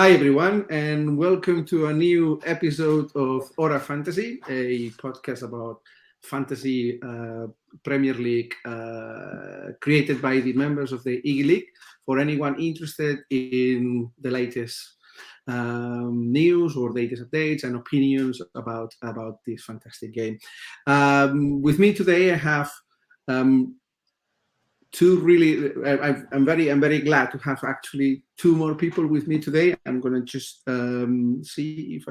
Hi everyone, and welcome to a new episode of Hora Fantasy, a podcast about fantasy Premier League created by the members of the Iggy League for anyone interested in the latest news or latest updates and opinions about this fantastic game. With me today, I have I'm very glad to have actually two more people with me today. I'm going to just see if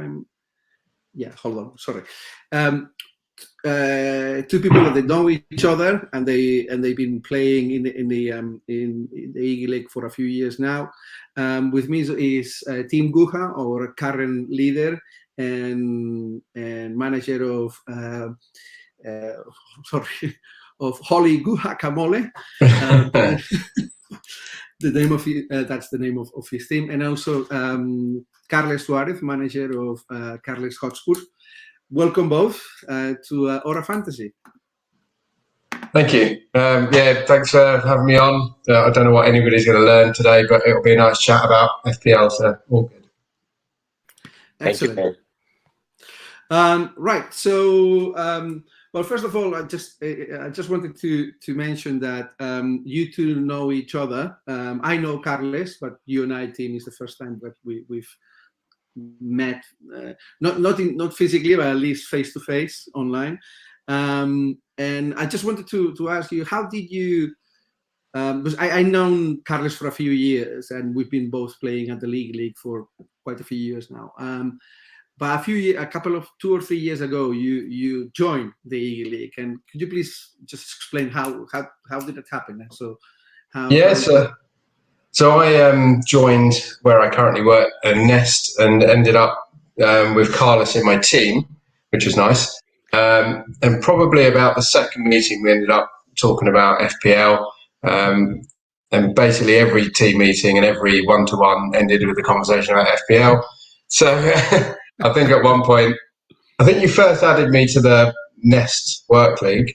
hold on, sorry. Two people that they know each other and they've been playing in the Iggy League for a few years now. With me is Team Guha, our current leader and manager of of Holly Guhacamole. The name of that's the name of his team, and also Carles Suarez, manager of Catalan Hotspurs. Welcome both to Hora Fantasy. Thank you. Thanks for having me on. I don't know what anybody's going to learn today, but it'll be a nice chat about FPL, so all good. Excellent. Thank you. Right. So, well, first of all, I just wanted to mention that you two know each other. I know Carles, but you and I, team, is the first time that we've met, not physically, but at least face to face online. And I just wanted to ask you, how did you? Because I known Carles for a few years, and we've been both playing at the league for quite a few years now. But a couple of 2 or 3 years ago, you joined the Iggy League, and could you please just explain how did it happen? So I joined where I currently work, Nest, and ended up with Carlos in my team, which was nice. And probably about the second meeting, we ended up talking about FPL, and basically every team meeting and every one-to-one ended with a conversation about FPL. So. I think at one point, you first added me to the Nest Work League,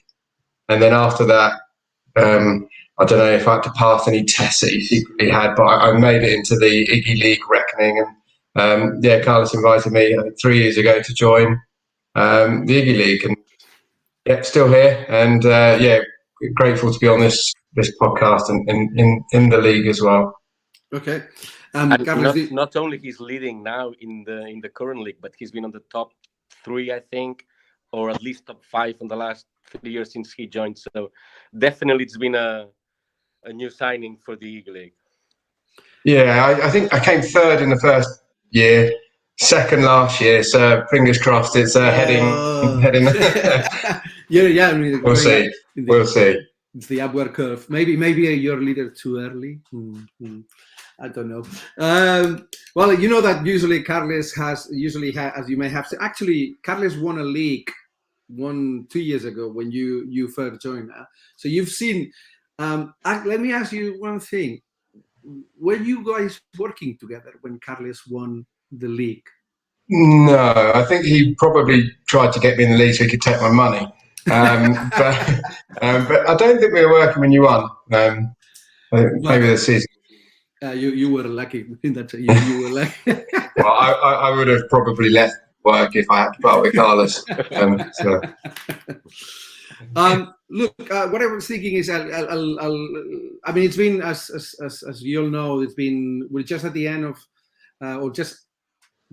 and then after that, I don't know if I had to pass any tests that you secretly had, but I made it into the Iggy League reckoning, and Carlos invited me 3 years ago to join the Iggy League, and still here, and grateful to be on this podcast and in the league as well. Okay. And not only he's leading now in the current league, but he's been on the top 3, I think, or at least top 5 in the last 3 years since he joined. So definitely it's been a new signing for the Eagle League. Yeah, I think I came 3rd in the first year, 2nd last year. So fingers crossed, it's heading. Yeah. I mean, we'll see. We'll see. It's the upward curve. Maybe you're leader too early. I don't know. Well, you know that usually Carles has, as you may have said, actually, Carles won a league 2 years ago when you first joined. So you've seen. Let me ask you one thing. Were you guys working together when Carles won the league? No, I think he probably tried to get me in the league so he could take my money. But I don't think we were working when you won. Maybe the season. You were lucky in that. You were lucky. Well, I would have probably left work if I had to part with Carlos. Look, what I was thinking is, I mean, it's been as you all know, we're just at the end of, or just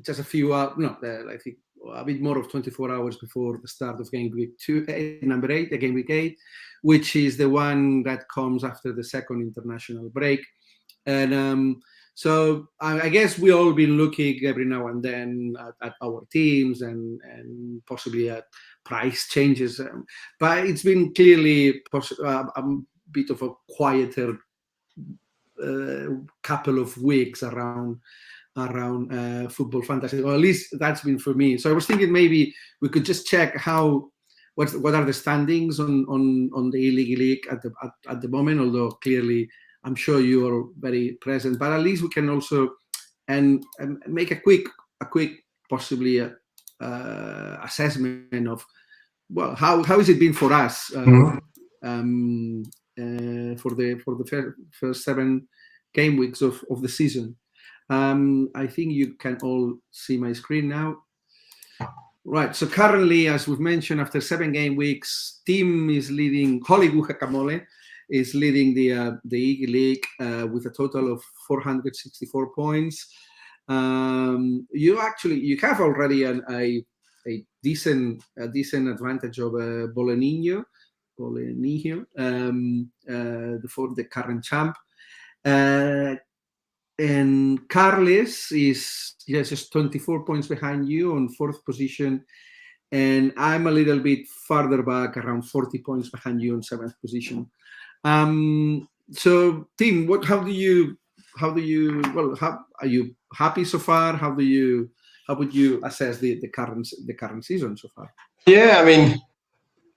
a few hours. No, I think a bit more of 24 hours before the start of Gameweek number 8, the Gameweek 8, which is the one that comes after the second international break. And so I guess we all been looking every now and then at our teams and possibly at price changes, but it's been clearly a bit of a quieter couple of weeks around football fantasy, or at least that's been for me. So I was thinking maybe we could just check what are the standings on the league at the moment, although clearly I'm sure you are very present, but at least we can also and make a quick possibly assessment of, well, how has it been for us for the first 7 game weeks of the season. I think you can all see my screen now. Right, so currently, as we've mentioned, after 7 game weeks, team is leading, Holy Guhacamole is leading the league with a total of 464 points. You have already a decent advantage of Bolenino, the current champ. And Carles is just 24 points behind you on 4th position, and I'm a little bit farther back, around 40 points behind you on 7th position. So, team, how are you happy so far? How would you assess the current season so far? Yeah, I mean,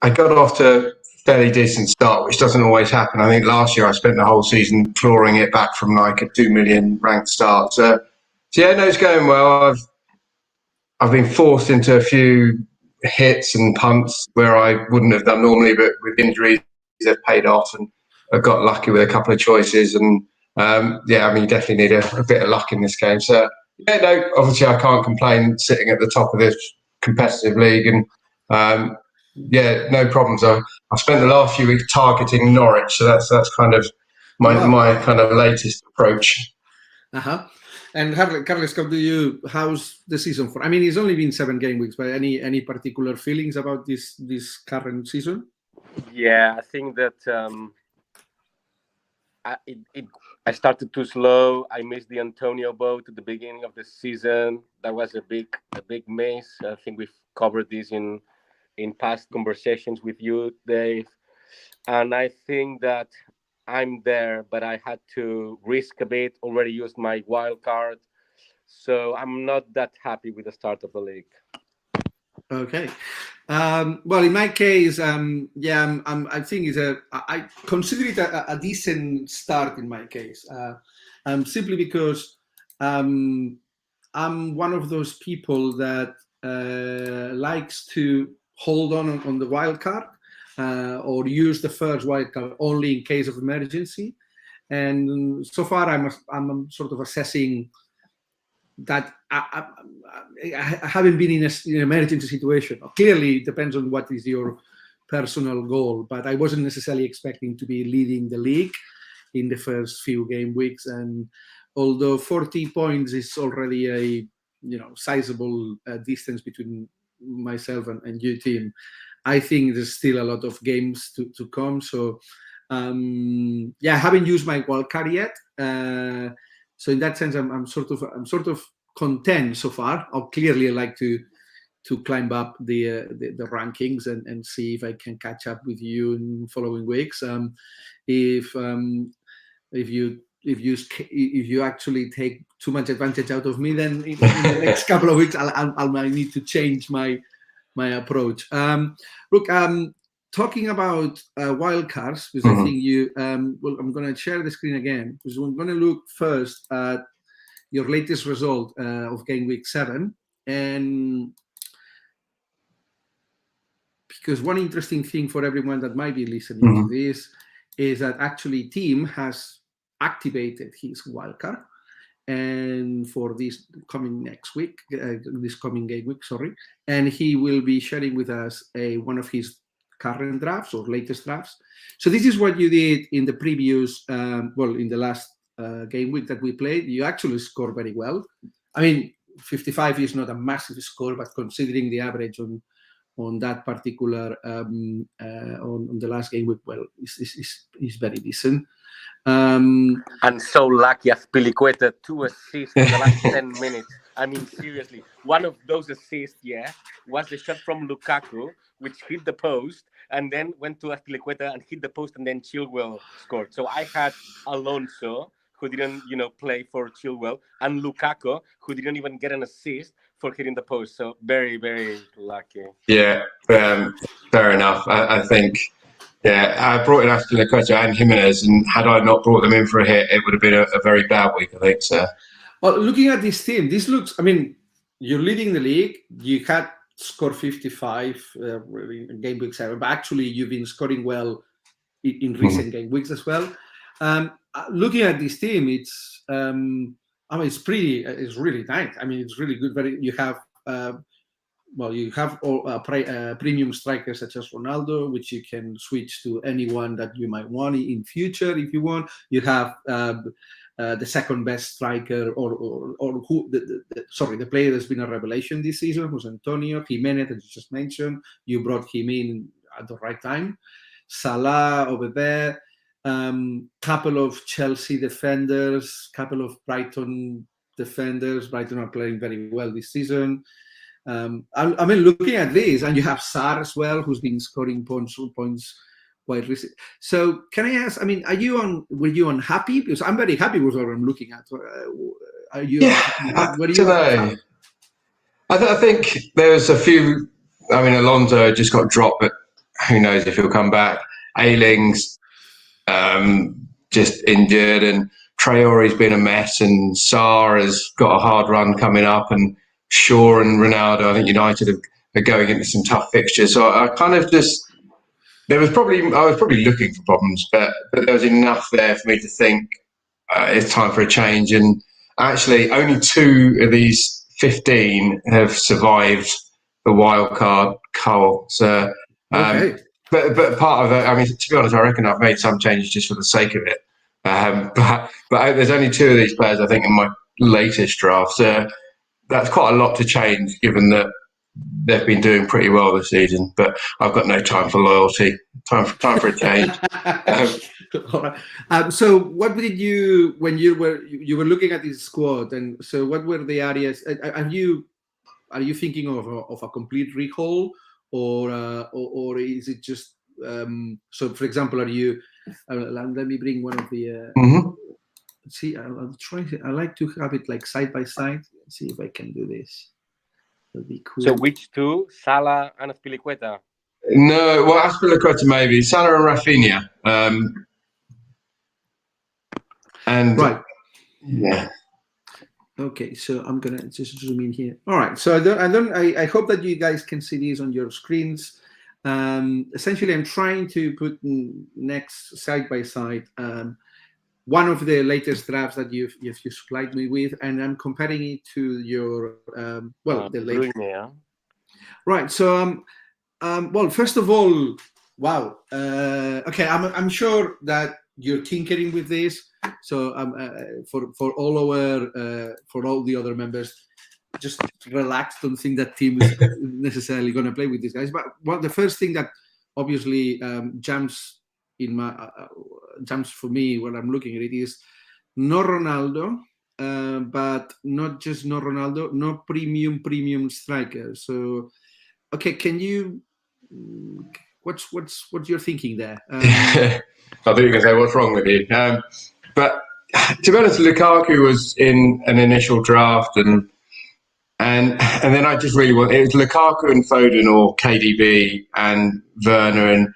I got off to a fairly decent start, which doesn't always happen. I think last year I spent the whole season clawing it back from like a 2 million ranked start. So yeah, no, it's going well. I've been forced into a few hits and punts where I wouldn't have done normally, but with injuries they've paid off, and I got lucky with a couple of choices. And yeah, I mean, you definitely need a bit of luck in this game. So yeah, no, obviously I can't complain sitting at the top of this competitive league, and yeah, no problems. I spent the last few weeks targeting Norwich, so that's kind of my kind of latest approach. And Carles, how's the season for? I mean, it's only been 7 game weeks, but any particular feelings about this current season? Yeah, I think that I started too slow. I missed the Antonio boat at the beginning of the season. That was a big miss. I think we've covered this in past conversations with you, Dave. And I think that I'm there, but I had to risk a bit, already used my wild card. So I'm not that happy with the start of the league. Okay. Well, in my case, I think I consider it a decent start in my case, simply because I'm one of those people that likes to hold on the wild card or use the first wild card only in case of emergency. And so far, I'm sort of assessing that I haven't been in an emergency situation. Clearly, it depends on what is your personal goal, but I wasn't necessarily expecting to be leading the league in the first few game weeks. And although 40 points is already a sizable distance between myself and you, team, I think there's still a lot of games to come. So I haven't used my wild card yet. So in that sense, I'm sort of content so far. I'll clearly like to climb up the rankings and see if I can catch up with you in following weeks. If you actually take too much advantage out of me, then in the next couple of weeks I might need to change my approach. Look, talking about wildcards, because I think I'm going to share the screen again, because we're going to look first at your latest result of game week 7. And because one interesting thing for everyone that might be listening to this is that actually team has activated his wildcard, and for this coming game week, and he will be sharing with us one of his current drafts or latest drafts. So this is what you did in the previous, in the last game week that we played. You actually scored very well. I mean, 55 is not a massive score, but considering the average on that particular on the last game week, well, is very decent. And so lucky Azpilicueta, 2 assists in the last 10 minutes. I mean, seriously, one of those assists, was the shot from Lukaku, which hit the post and then went to Azpilicueta and hit the post, and then Chilwell scored. So I had Alonso, who didn't, play for Chilwell, and Lukaku, who didn't even get an assist for hitting the post. So very, very lucky. Yeah, fair enough. I think. Yeah, I brought in Azpilicueta and Jimenez, and had I not brought them in for a hit, it would have been a very bad week, I think. So. Well, looking at this team, this looks, I mean, you're leading the league. You had scored 55 in game week 7, but actually you've been scoring well in recent game weeks as well. Looking at this team, it's I mean, it's really nice. I mean, it's really good. You have all premium strikers such as Ronaldo, which you can switch to anyone that you might want in future if you want. You have the second best striker, the player that's been a revelation this season, who's Antonio Jimenez, that you just mentioned. You brought him in at the right time. Salah over there. Couple of Chelsea defenders, couple of Brighton defenders. Brighton are playing very well this season. I mean, looking at this, and you have Sarr as well, who's been scoring points quite recently. So, can I ask? I mean, were you unhappy? Because I'm very happy with what I'm looking at. Are you? Yeah, I think there's a few. I mean, Alonso just got dropped, but who knows if he'll come back. Ayling's just injured, and Traore's been a mess, and Sarr has got a hard run coming up, and Shaw and Ronaldo, I think United are going into some tough fixtures. So I kind of just, I was probably looking for problems, but there was enough there for me to think it's time for a change. And actually, only 2 of these 15 have survived the wild card cull. So, okay. But part of it, I mean, to be honest, I reckon I've made some changes just for the sake of it. But there's only 2 of these players, I think, in my latest draft. So that's quite a lot to change, given that they've been doing pretty well this season. But I've got no time for loyalty. Time for a change. All right. So, what did you, when you were looking at this squad, and so what were the areas? Are you thinking of a complete rehaul? Or is it just so? For example, are you? Let me bring one of the. See, I'll try. I like to have it like side by side. Let's see if I can do this. That'd be cool. So which 2? Salah and Azpilicueta? No, well, Azpilicueta maybe. Salah and Rafinha. And right. Yeah. Okay, so I'm gonna just zoom in here. All right, so I hope that you guys can see these on your screens. Essentially, I'm trying to put next side by side one of the latest drafts that you've supplied me with, and I'm comparing it to your the latest. Yeah. Right. So well, first of all, wow. Okay, I'm sure that you're tinkering with this. So for all the other members, just relax. Don't think that team is necessarily going to play with these guys. But the first thing that obviously jumps for me when I'm looking at it is no Ronaldo, but not just no Ronaldo, no premium striker. So, okay, can you? What's your thinking there? I thought you were going to say what's wrong with you. But to be honest, Lukaku was in an initial draft, and then I just really want it was Lukaku and Foden or KDB and Werner, and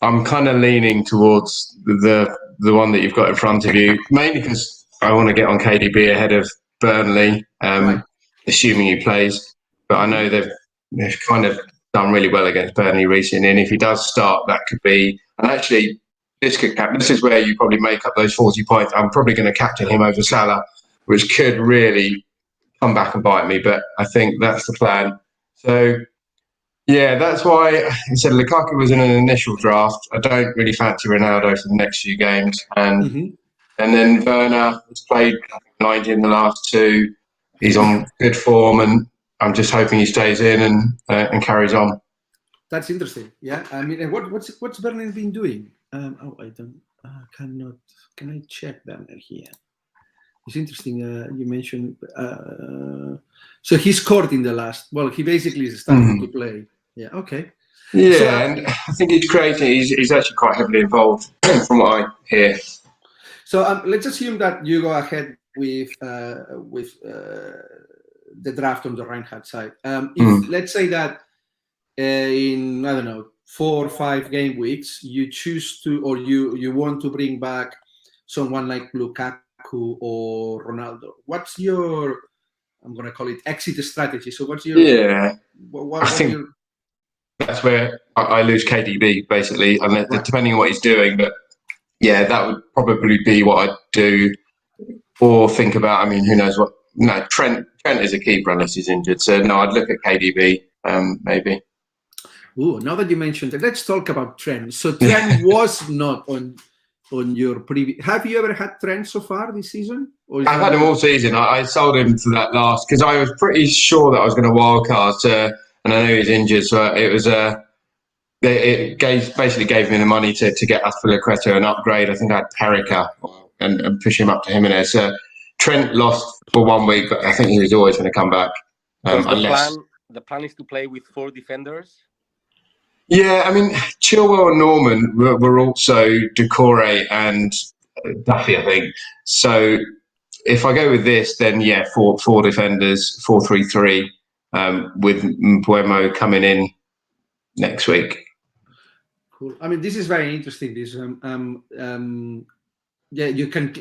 I'm kind of leaning towards the one that you've got in front of you, mainly because I want to get on KDB ahead of Burnley, right. Assuming he plays. But I know they've kind of done really well against Burnley recently, and if he does start, that could be. And actually, this is where you probably make up those 40 points. I'm probably going to captain him over Salah, which could really come back and bite me. But I think that's the plan. So, yeah, that's why I said Lukaku was in an initial draft. I don't really fancy Ronaldo for the next few games. And then Werner has played 90 in the last 2. He's on good form, and I'm just hoping he stays in and carries on. That's interesting. Yeah, I mean, what's Werner been doing? I don't. Can I check Werner here? It's interesting. You mentioned. So he scored in the last. Well, he basically is starting to play. Yeah. Okay. Yeah, so, and I think he's actually quite heavily involved from what I hear. So let's assume that you go ahead with the draft on the right-hand side. If let's say that in, I don't know, 4 or 5 game weeks, you choose to, or you want to bring back someone like Lukaku or Ronaldo, what's your, I'm going to call it exit strategy. So what's your... Yeah, I think that's where I lose KDB, basically, depending on what he's doing. But yeah, that would probably be what I'd do. or think about. I mean, who knows what? No, Trent is a keeper unless he's injured. So no, I'd look at KDB maybe. Ooh, now that you mentioned it, let's talk about Trent. So Trent was not on your previous. Have you ever had Trent so far this season? I've had him all season. I sold him to that last because I was pretty sure that I was going to wildcard, and I know he's injured, so it was it basically gave me the money to get Azpilicueta an upgrade. I think I had Perica and push him up to Jimenez. Trent lost for 1 week, but I think he was always going to come back. The plan is to play with 4 defenders. Yeah, I mean, Chilwell and Norman were also Doucouré and Duffy, I think. So if I go with this, then yeah, four defenders, 4-3-3, with Mbeumo coming in next week. Cool. I mean, this is very interesting. This yeah,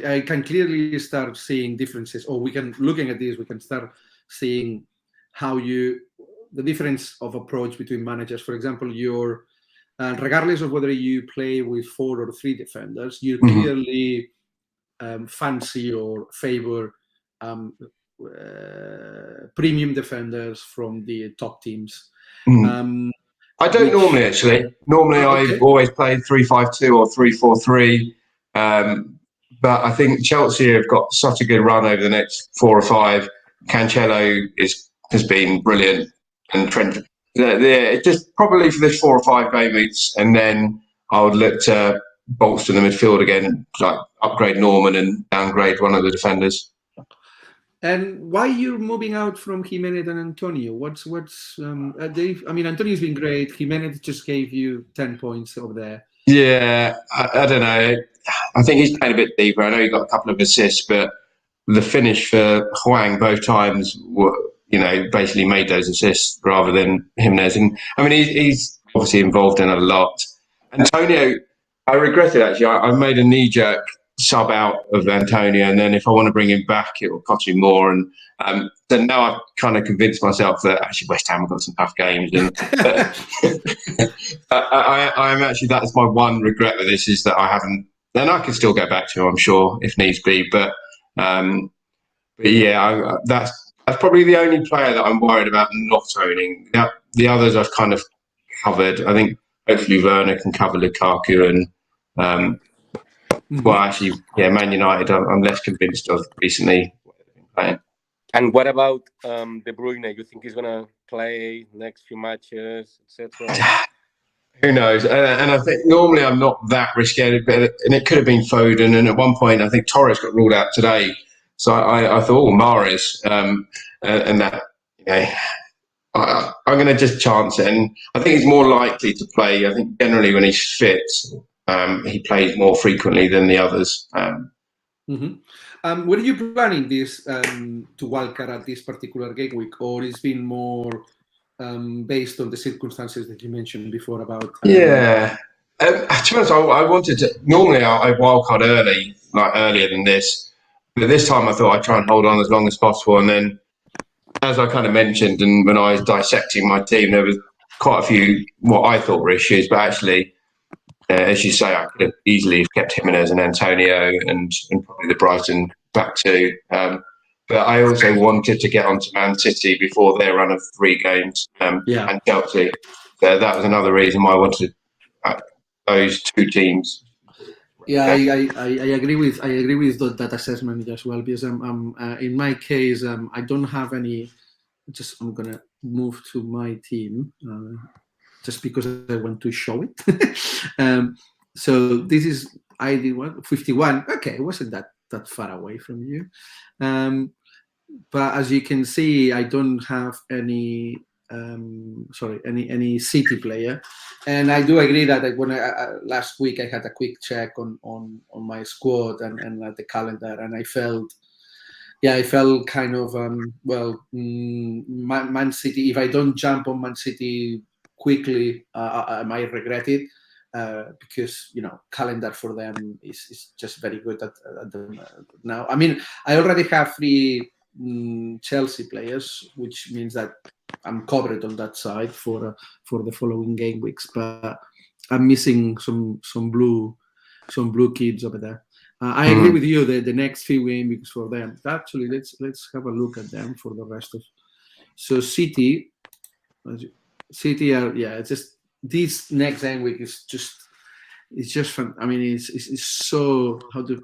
I can clearly start seeing differences, or looking at this, we can start seeing how the difference of approach between managers. For example, regardless of whether you play with 4 or 3 defenders, you clearly fancy or favor premium defenders from the top teams. I don't normally, actually. Normally, I always play 3-5-2 or 3-4-3. But I think Chelsea have got such a good run over the next 4 or 5. Cancelo has been brilliant, and Trent. Just probably for this 4 or 5 game weeks, and then I would look to bolster the midfield again, like upgrade Norman and downgrade one of the defenders. And why you're moving out from Jimenez and Antonio? What's Dave? I mean, Antonio's been great. Jimenez just gave you 10 points over there. Yeah, I don't know. I think he's playing a bit deeper. I know he got a couple of assists, but the finish for Hwang both times were, basically made those assists rather than Jimenez. And I mean, he's obviously involved in a lot. Antonio, I regret it actually. I made a knee-jerk sub out of Antonio, and then if I want to bring him back, it will cost me more. And so now I've kind of convinced myself that actually West Ham have got some tough games, and I'm actually, that's my one regret with this, is that I haven't. Then I can still go back to him, I'm sure, if needs be. But yeah, that's probably the only player that I'm worried about not owning. The others I've kind of covered. I think hopefully Werner can cover Lukaku and. Well, actually, yeah, Man United, I'm less convinced of recently what they've been playing. And what about De Bruyne? You think he's going to play next few matches, etc.? Who knows? And I think normally I'm not that risky, and it could have been Foden. And at one point, I think Torres got ruled out today. So I thought, Mahrez, and that, I'm going to just chance it. And I think he's more likely to play. I think generally when he's fit, he plays more frequently than the others. Were you planning this to wildcard at this particular game week, or it's been more based on the circumstances that you mentioned before about? Yeah. To be honest, I wanted to. Normally, I wildcard early, like earlier than this. But this time, I thought I'd try and hold on as long as possible. And then, as I kind of mentioned, and when I was dissecting my team, there was quite a few what I thought were issues, but actually. As you say, I could have easily kept Jimenez and Antonio and probably the Brighton back two. But I also wanted to get onto Man City before their run of 3 games and Chelsea. So that was another reason why I wanted those 2 teams. Yeah, I agree with that assessment as well, because in my case I don't have any. I'm gonna move to my team. Just because I want to show it. So this is ID 51. Okay, it wasn't that far away from you. But as you can see, I don't have any City player, and I do agree that when last week I had a quick check on my squad and at the calendar, and I felt kind of Man City. If I don't jump on Man City quickly, I might regret it because calendar for them is just very good at now. I mean, I already have 3 Chelsea players, which means that I'm covered on that side for the following game weeks. But I'm missing some blue kids over there. I agree with you that the next few game weeks for them. Actually, let's have a look at them for the rest of. So City are it's just this next game week is just. It's just fun. I mean, it's so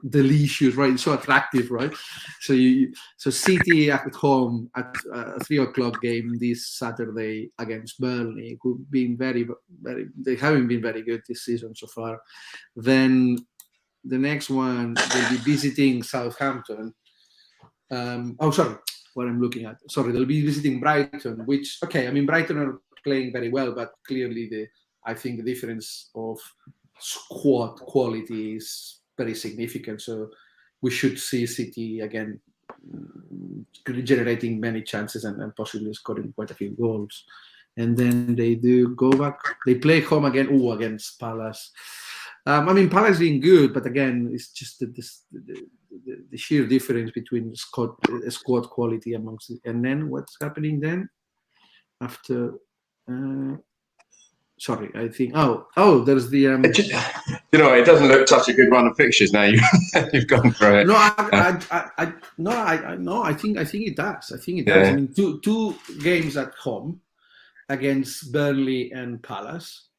delicious, right? It's so attractive, right? So so City at home at a 3:00 game this Saturday against Burnley, who've been very, they haven't been very good this season so far. Then the next one they'll be visiting Southampton. What I'm looking at. Sorry, they'll be visiting Brighton. Which I mean Brighton are playing very well, but clearly I think the difference of squad quality is very significant, so we should see City again generating many chances and possibly scoring quite a few goals. And then they do go back, they play home again against Palace. I mean Palace being good, but again it's just the sheer difference between squad quality amongst it. And then what's happening then after sorry, I think. There's the. You know, it doesn't look such a good run of fixtures now. You've gone through it. No, I think it does. I think it does. I mean, two games at home against Burnley and Palace.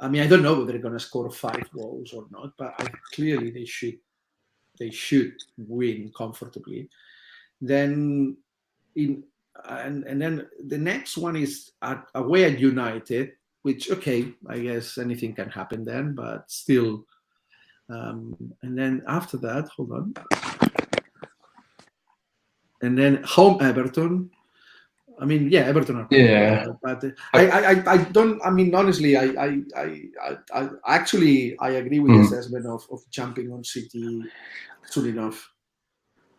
I mean, I don't know whether they're going to score 5 goals or not, but clearly they should win comfortably. Then and then the next one is away at United. Which, I guess anything can happen then, but still. And then after that, hold on. And then home Everton. I mean, Everton are but I don't. I mean, honestly, I agree with the assessment of jumping on City soon enough.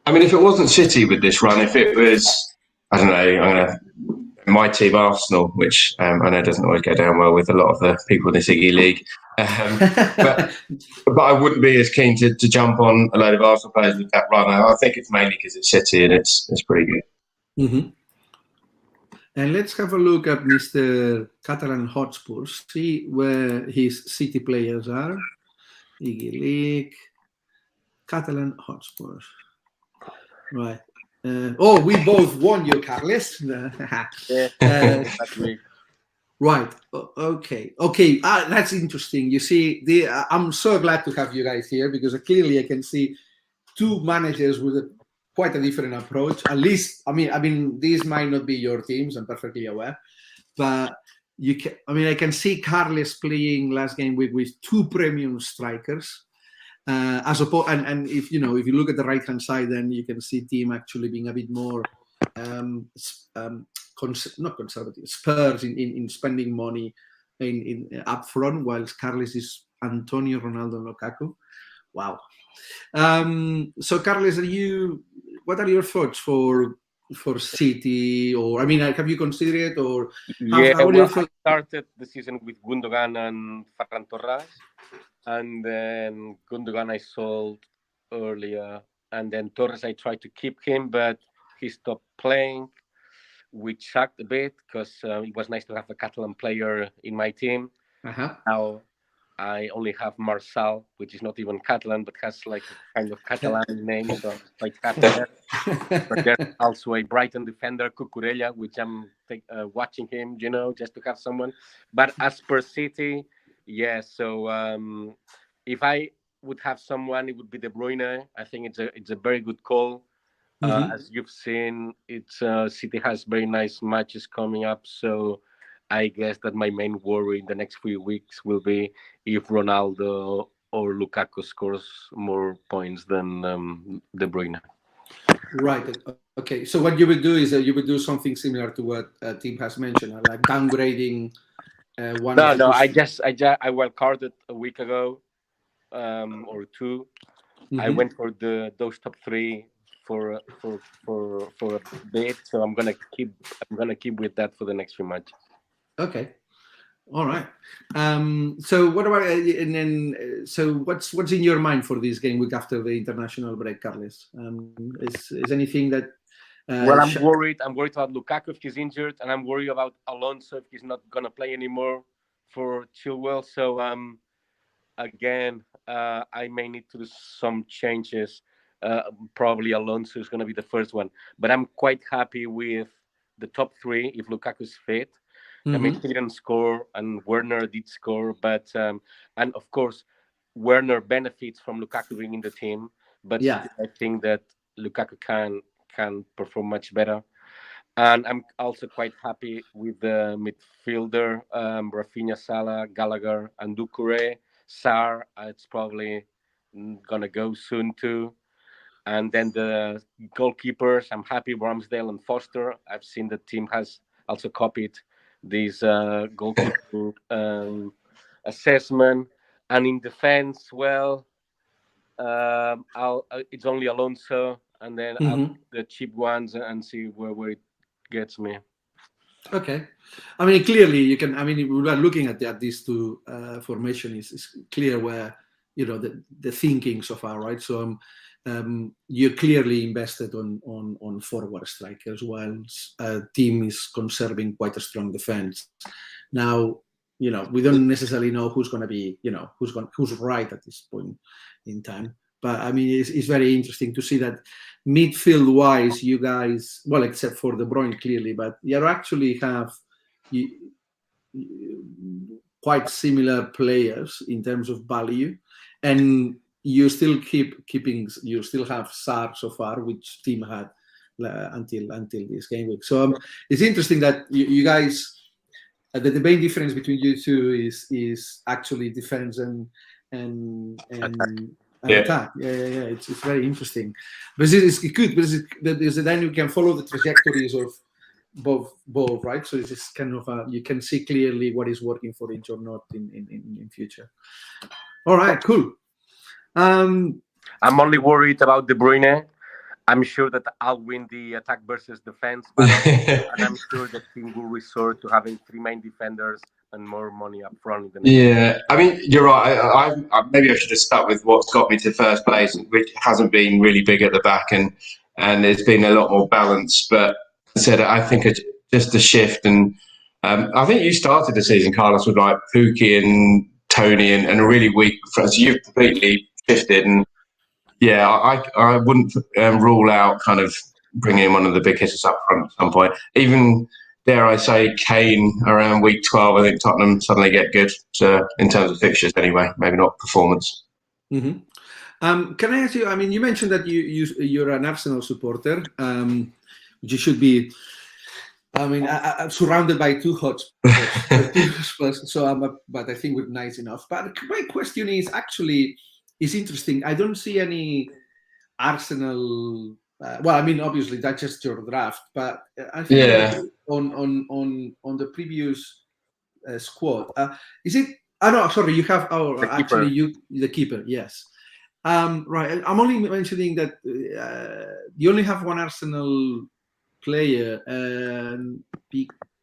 I mean, if it wasn't City with this run, if it was, I don't know, my team Arsenal, which I know doesn't always go down well with a lot of the people in this Iggy League, but I wouldn't be as keen to jump on a load of Arsenal players with that run. I think it's mainly because it's City and it's pretty good. Mm-hmm. And let's have a look at Mr. Catalan Hotspurs, see where his City players are. Iggy League, Catalan Hotspurs. Right. We both won you, Carles. Right. Okay. That's interesting. You see, I'm so glad to have you guys here because clearly I can see two managers with quite a different approach. At least, I mean, these might not be your teams. I'm perfectly aware, but I can see Carles playing last game with 2 premium strikers. As opposed, and if you look at the right hand side, then you can see team actually being a bit more not conservative, Spurs in spending money in upfront, whilst Carles is Antonio, Ronaldo, and Lukaku. Wow. So Carles, what are your thoughts for City? Or have you considered it? Or I started the season with Gundogan and Ferran Torres. And then Gundogan I sold earlier, and then Torres I tried to keep him, but he stopped playing, which sucked a bit because it was nice to have a Catalan player in my team. Now I only have Marçal, which is not even Catalan, but has like a kind of Catalan name, so I'm quite happy. But there's also a Brighton defender, Cucurella, which I'm watching him, just to have someone. But as per City, so if I would have someone, it would be De Bruyne. I think it's a very good call. As you've seen, City has very nice matches coming up. So I guess that my main worry in the next few weeks will be if Ronaldo or Lukaku scores more points than De Bruyne. Right. Okay. So what you would do is you would do something similar to what Tim has mentioned, like downgrading. No. I wildcarded a week ago or 2. I went for those top 3 for a bit, so I'm gonna keep with that for the next few matches. Okay. All right. So what about so what's in your mind for this game week after the international break, Carles? Is anything that? Well, I'm worried. I'm worried about Lukaku if he's injured, and I'm worried about Alonso if he's not gonna play anymore for Chilwell. So again, I may need to do some changes. Probably Alonso is going to be the first one, but I'm quite happy with the top three if Lukaku's fit. I mean, he didn't score, and Werner did score, but and of course, Werner benefits from Lukaku being in the team. But Yeah. I think that Lukaku can perform much better. And I'm also quite happy with the midfielder, Rafinha, Salah, Gallagher, and Doucouré. Sarr, it's probably gonna go soon too. And then the goalkeepers, I'm happy Ramsdale and Foster. I've seen the team has also copied this goalkeeper assessment. And in defense, well, it's only Alonso, and then I'll pick the cheap ones and see where it gets me. Okay, I mean clearly you can. I mean, we are looking at these two formation is clear where the thinking so far, right? So you're clearly invested on forward strikers, while team is conserving quite a strong defense. Now, we don't necessarily know who's going to be, who's right at this point in time. But I mean, it's very interesting to see that midfield-wise, you guys, well, except for De Bruyne, clearly, but you actually have quite similar players in terms of value, and you still you still have Sarr so far, which team had until this game week. So it's interesting that you guys. The main difference between you two is actually defense and attack. Yeah. It's very interesting. But it's good because then you can follow the trajectories of both, right? So it's just kind of you can see clearly what is working for each or not in future. All right, cool. I'm only worried about De Bruyne. I'm sure that I'll win the attack versus defense battle, and I'm sure that team will resort to having three main defenders and more money up front. Yeah, I mean, you're right. I maybe I should have stuck with what's got me to first place, which hasn't been really big at the back, and it's been a lot more balanced. But I said, I think just a shift, and I think you started the season, Carlos, with like Pukki and Tony and a really weak defense. You've completely shifted, and yeah, I wouldn't rule out kind of bringing in one of the big hitters up front at some point. Even, dare I say, Kane around week 12, I think Tottenham suddenly get good in terms of fixtures anyway, maybe not performance. Can I ask you, I mean, you mentioned that you're an Arsenal supporter, which you should be, I mean, I'm surrounded by two Hotspurs, so but I think we're nice enough. But my question is actually, it's interesting. I don't see any Arsenal. Well, I mean, obviously that's just your draft, but I think on the previous squad, is it? Oh no, sorry, you have the keeper. Yes, right. I'm only mentioning that you only have one Arsenal player,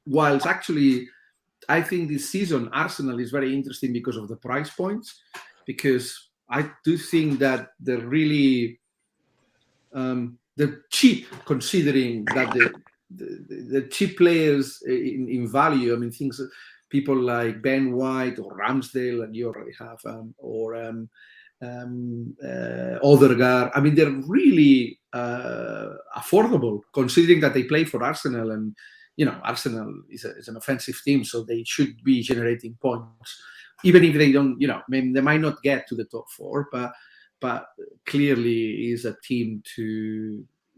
whilst actually, I think this season Arsenal is very interesting because of the price points, because I do think that they're really they're cheap, considering that the cheap players in value. I mean, people like Ben White or Ramsdale, and you already have, or Odegaard. I mean, they're really affordable, considering that they play for Arsenal, and Arsenal is an offensive team, so they should be generating points. Even if they don't, they might not get to the top four, but clearly is a team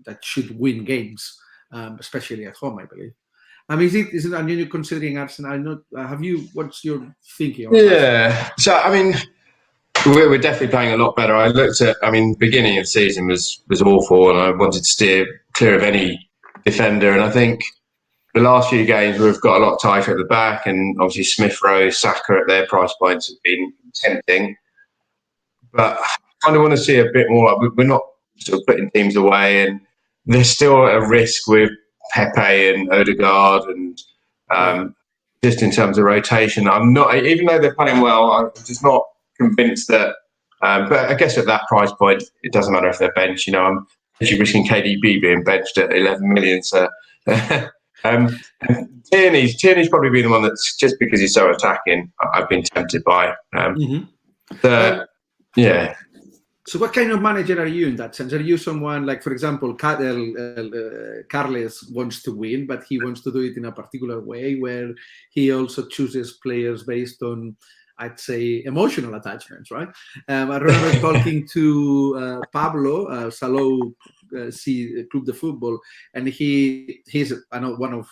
that should win games, especially at home, I believe. I mean, is it unusual considering Arsenal? What's your thinking on Arsenal? So I mean, we're definitely playing a lot better. I looked at, beginning of the season was awful, and I wanted to steer clear of any defender, and I think the last few games we've got a lot tighter at the back, and obviously Smith Rowe, Saka at their price points have been tempting. But I kind of want to see a bit more. We're not sort of putting teams away, and there's still a risk with Pepe and Odegaard, and just in terms of rotation. I'm not, even though they're playing well, I'm just not convinced that. But I guess at that price point, it doesn't matter if they're benched. I'm actually risking KDB being benched at 11 million. So. Tierney's probably been the one that's, just because he's so attacking, I've been tempted by. Yeah. So what kind of manager are you in that sense? Are you someone like, for example, Carles wants to win, but he wants to do it in a particular way where he also chooses players based on, I'd say, emotional attachments, right? I remember talking to Pablo Salou, Club de Football, and he's I know one of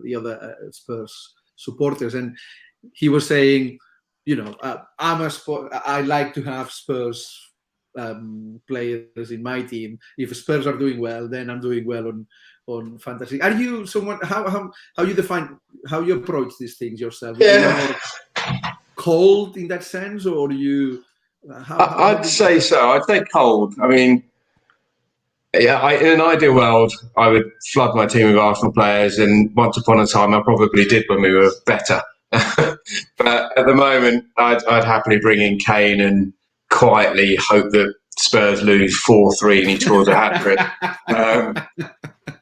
the other Spurs supporters, and he was saying, I like to have Spurs players in my team. If Spurs are doing well, then I'm doing well on fantasy. Are you someone? How you define, how you approach these things yourself? Yeah. Are you more cold in that sense, or do you? I'd say so. I'd say cold. I mean, yeah, in an ideal world, I would flood my team with Arsenal players, and once upon a time, I probably did when we were better. But at the moment, I'd happily bring in Kane and quietly hope that Spurs lose 4-3 and he scores a hat-trick.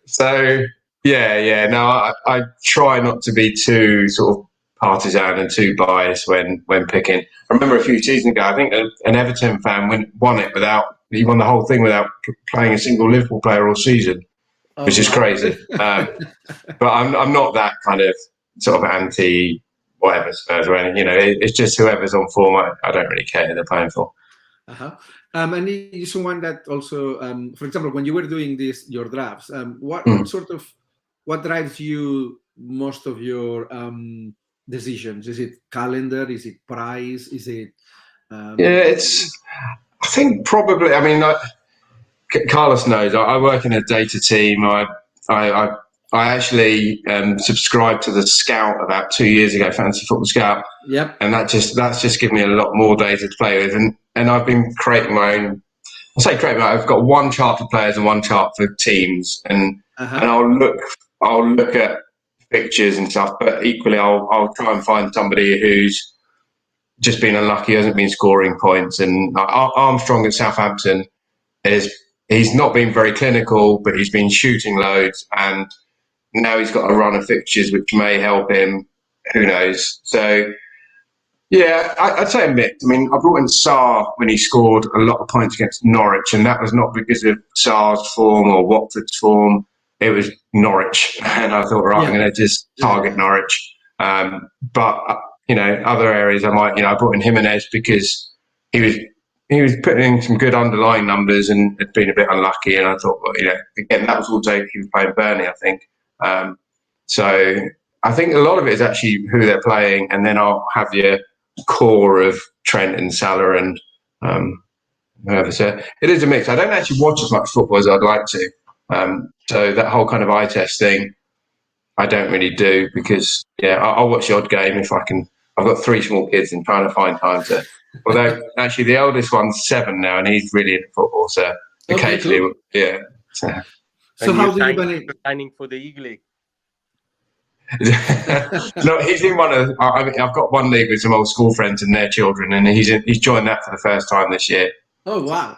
So, no, I try not to be too sort of partisan and too biased when picking. I remember a few seasons ago, I think an Everton fan won it he won the whole thing without playing a single Liverpool player all season, which is crazy. But I'm not that kind of sort of anti whatever Spurs or anything. It's just whoever's on form. I don't really care who they're playing for. And you're someone that also, for example, when you were doing your drafts, what drives you most of your decisions? Is it calendar? Is it price? Is it? I think probably. I mean, Carlos knows. I work in a data team. I actually subscribed to the Scout about 2 years ago, Fantasy Football Scout. Yep. And that's just given me a lot more data to play with. And I've been creating my own. I've got one chart for players and one chart for teams, and I'll look at fixtures and stuff. But equally, I'll try and find somebody who's just been unlucky, hasn't been scoring points. And Armstrong at Southampton he's not been very clinical, but he's been shooting loads, and now he's got a run of fixtures which may help him. Who knows? So. Yeah, I'd say a mix. I mean, I brought in Sarr when he scored a lot of points against Norwich, and that was not because of Sarr's form or Watford's form. It was Norwich, and I thought, right, I'm going to just target Norwich. But other areas I might, I brought in Jimenez because he was putting in some good underlying numbers and had been a bit unlucky, and I thought, well, again, that was also he was playing Burnley, I think. So I think a lot of it is actually who they're playing, and then I'll have your core of Trent and Salah and whoever. So it is a mix. I don't actually watch as much football as I'd like to. So that whole kind of eye test thing, I don't really do because I'll watch the odd game if I can. I've got 3 small kids and trying to find time to. Although actually the oldest one's 7 now and he's really into football. So occasionally, cool. So how do you manage signing for the Eagle? No, he's in one of. I've got one league with some old school friends and their children, and he's joined that for the first time this year. Oh wow!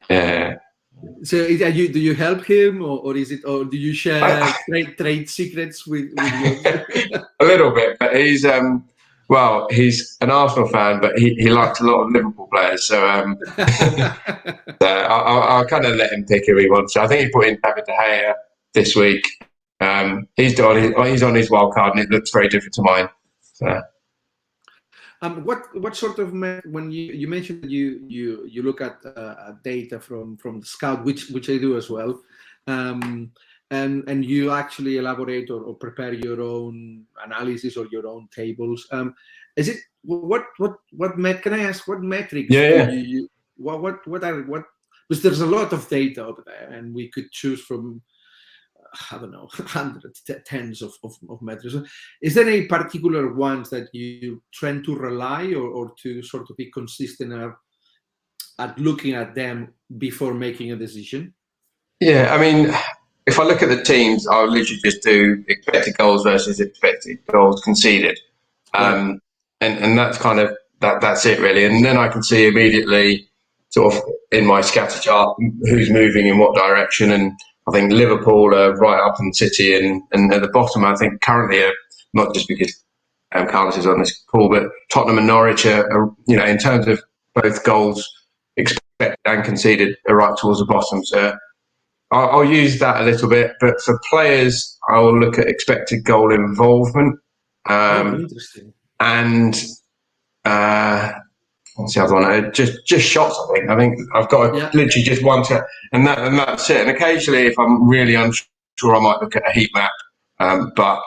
Yeah. So do you help him, or is it, or do you share trade secrets with you? A little bit, but he's he's an Arsenal fan, but he likes a lot of Liverpool players, so I'll kind of let him pick who he wants. So I think he put in David De Gea this week. He's on his wild card, and it looks very different to mine. So. What sort of, when you mentioned that you look at data from the Scout, which I do as well, and you actually elaborate or prepare your own analysis or your own tables. Is it can I ask what metrics? Yeah. What because there's a lot of data out there, and we could choose from. I don't know, hundreds, tens of metrics. Is there any particular ones that you tend to rely or to sort of be consistent at looking at them before making a decision? Yeah, I mean, if I look at the teams, I'll literally just do expected goals versus expected goals conceded. And that's kind of, that's it really. And then I can see immediately sort of in my scatter chart who's moving in what direction. And I think Liverpool are right up in City, and at the bottom, I think currently, not just because Carlos is on this call, but Tottenham and Norwich are in terms of both goals expected and conceded are right towards the bottom. So I'll use that a little bit. But for players, I will look at expected goal involvement. Interesting. And what's the other one? Just shots. I think I've got literally just one to, and that's it. And occasionally, if I'm really unsure, I might look at a heat map. But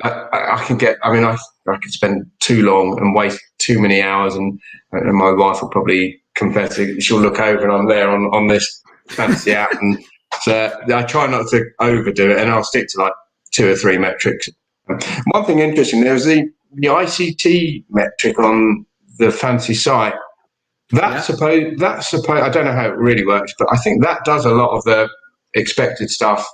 I can get. I mean, I could spend too long and waste too many hours, and my wife will probably confess it. She'll look over and I'm there on this fancy app, and so I try not to overdo it, and I'll stick to like 2 or 3 metrics. One thing interesting, there was the ICT metric on the fancy site. That's supposed. I don't know how it really works, but I think that does a lot of the expected stuff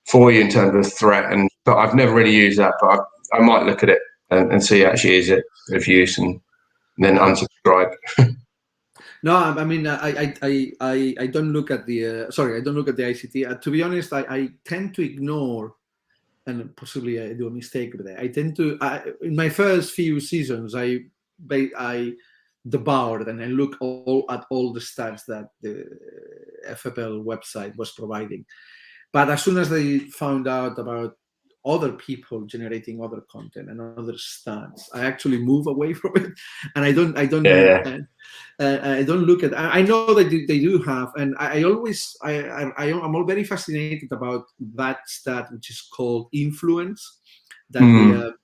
for you in terms of threat. But I've never really used that. But I might look at it and see actually is it of use, and then unsubscribe. No, I mean I don't look at the I don't look at the ICT. To be honest, I tend to ignore. And possibly I do a mistake with that. I tend to, in my first few seasons, I devoured and I look at all the stats that the FFL website was providing. But as soon as they found out about other people generating other content and other stats, I actually move away from it, and I don't look at. I know that they do have, and I'm all very fascinated about that stat, which is called influence. And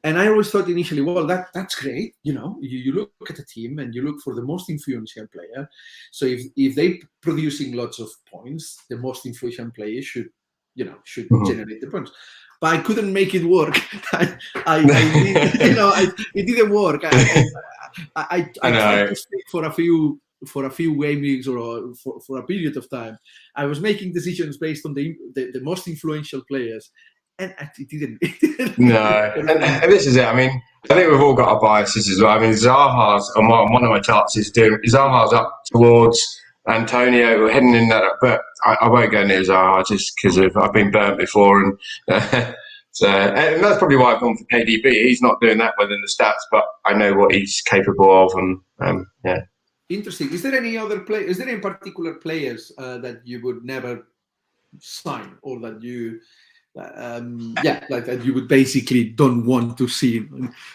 I always thought initially, well, that's great. You know, you look at a team and you look for the most influential player. So if they producing lots of points, the most influential player should generate the points. But I couldn't make it work. It didn't work. I tried to stick for a few game weeks or for a period of time. I was making decisions based on the most influential players, and it didn't. No, and this is it. I mean, I think we've all got our biases as well. I mean, Zaha's on one of my charts is Zaha's up towards Antonio. We're heading in that, but I won't go near Zaha just because I've been burnt before, and and that's probably why I've gone for KDB. He's not doing that well in the stats, but I know what he's capable of, and Interesting. Is there any other play? Is there any particular players that you would never sign, or that you? Like that you would basically don't want to see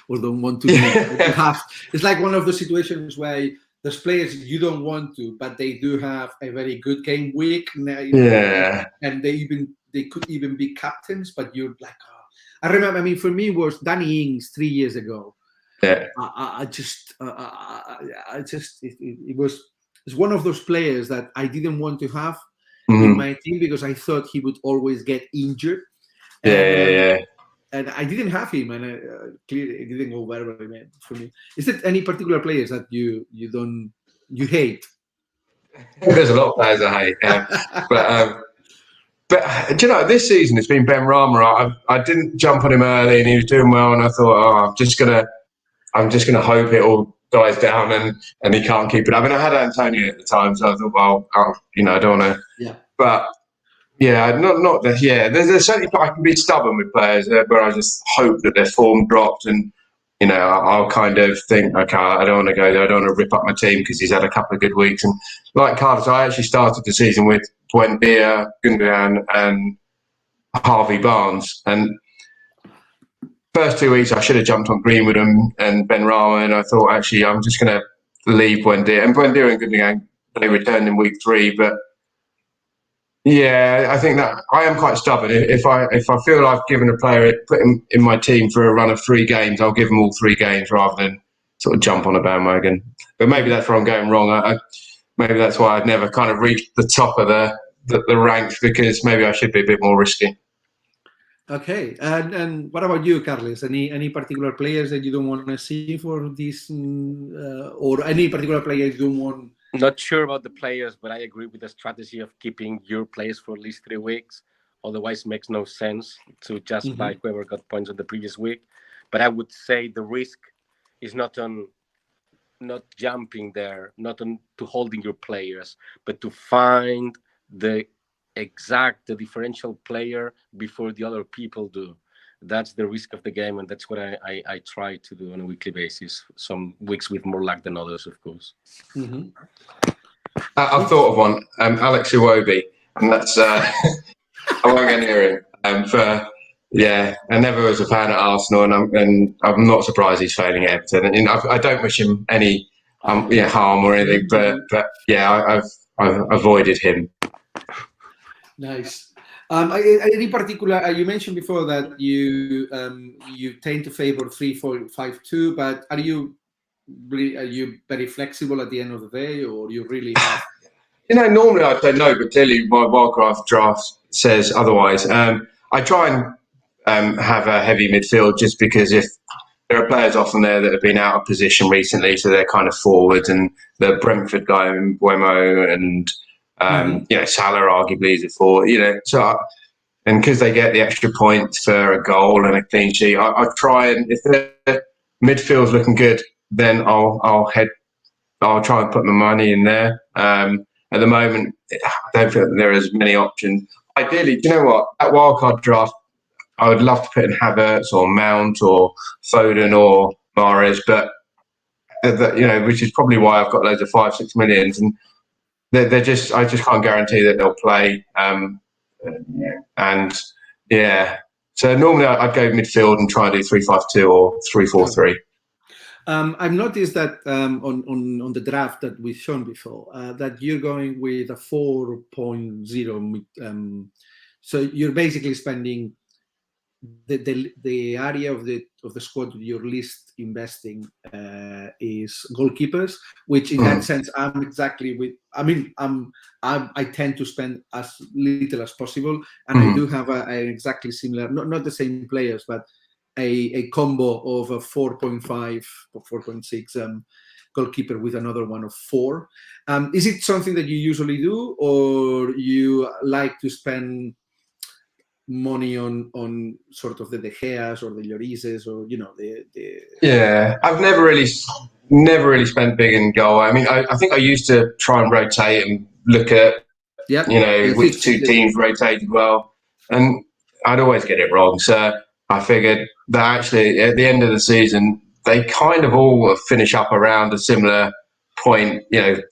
or don't want to have. It's like one of the situations where there's players you don't want to, but they do have a very good game week. And they could even be captains, but you're like, oh. I remember. I mean, for me, it was Danny Ings 3 years ago. Yeah. It's one of those players that I didn't want to have in my team because I thought he would always get injured. And I didn't have him, and clearly it didn't go very well for me. Is there any particular players that you hate? There's a lot of players I hate, but do you know, this season it's been Ben Rama. I didn't jump on him early, and he was doing well, and I thought, I'm just gonna hope it all dies down and he can't keep it up. And I had Antonio at the time, so I thought, well, I don't want to. Yeah. But not that. Yeah, there's certainly I can be stubborn with players where I just hope that their form dropped, and I'll kind of think, okay, I don't want to go there. I don't want to rip up my team because he's had a couple of good weeks. And like Carlos, I actually started the season with Buendia, Gundogan, and Harvey Barnes. And first 2 weeks, I should have jumped on Greenwood and Ben Rama, and I thought, actually, I'm just going to leave Buendia. And Buendia and Gundogan, they returned in week 3, but yeah, I think that I am quite stubborn. If I feel I've given a player, put him in my team for a run of 3 games, I'll give him all 3 games rather than sort of jump on a bandwagon. But maybe that's where I'm going wrong. Maybe that's why I've never kind of reached the top of the ranks, because maybe I should be a bit more risky. Okay, and what about you, Carlos? Any particular players that you don't want to see for this, or any particular players you don't want? Not sure about the players, but I agree with the strategy of keeping your players for at least 3 weeks. Otherwise, it makes no sense to just buy whoever got points on the previous week. But I would say the risk is not jumping there, not on to holding your players, but to find the differential player before the other people do. that's the risk of the game, and that's what I try to do on a weekly basis. Some weeks with more luck than others, of course. Mm-hmm. I've thought of one, Alex Iwobi, and that's I won't get near him. I never was a fan at Arsenal, and I'm not surprised he's failing at Everton. And I don't wish him any harm or anything, but yeah, I've avoided him. Nice. Any particular? You mentioned before that you tend to favor 3-4-5-2, but are you very flexible at the end of the day, or you really have? Normally I'd say no, but clearly my Wildcraft draft says otherwise. I try and have a heavy midfield just because if there are players often there that have been out of position recently, so they're kind of forwards, and the Brentford guy, Buemo, and Salah arguably is a forward. And because they get the extra points for a goal and a clean sheet, I try and if the midfield's looking good, then I'll try and put my money in there. At the moment, I don't think there are as many options. Ideally, do you know what? That wildcard draft, I would love to put in Havertz or Mount or Foden or Mahrez, but which is probably why I've got loads of 5-6 millions, and I just can't guarantee that they'll play. So normally I'd go midfield and try and do 3-5-2 or 3-4-3. I've noticed that on the draft that we've shown before that you're going with a 4.0. So you're basically spending the area of the squad you're least investing is goalkeepers, which in that sense I'm exactly with. I mean, I tend to spend as little as possible, and I do have an exactly similar, not the same players, but a combo of a 4.5 or 4.6 goalkeeper with another one of 4. Is it something that you usually do, or you like to spend money on sort of the De Geas or the Llorises, or Yeah, I've never really spent big in goal. I mean, I think I used to try and rotate and look at which two teams rotated well, and I'd always get it wrong. So I figured that actually at the end of the season they kind of all finish up around a similar point,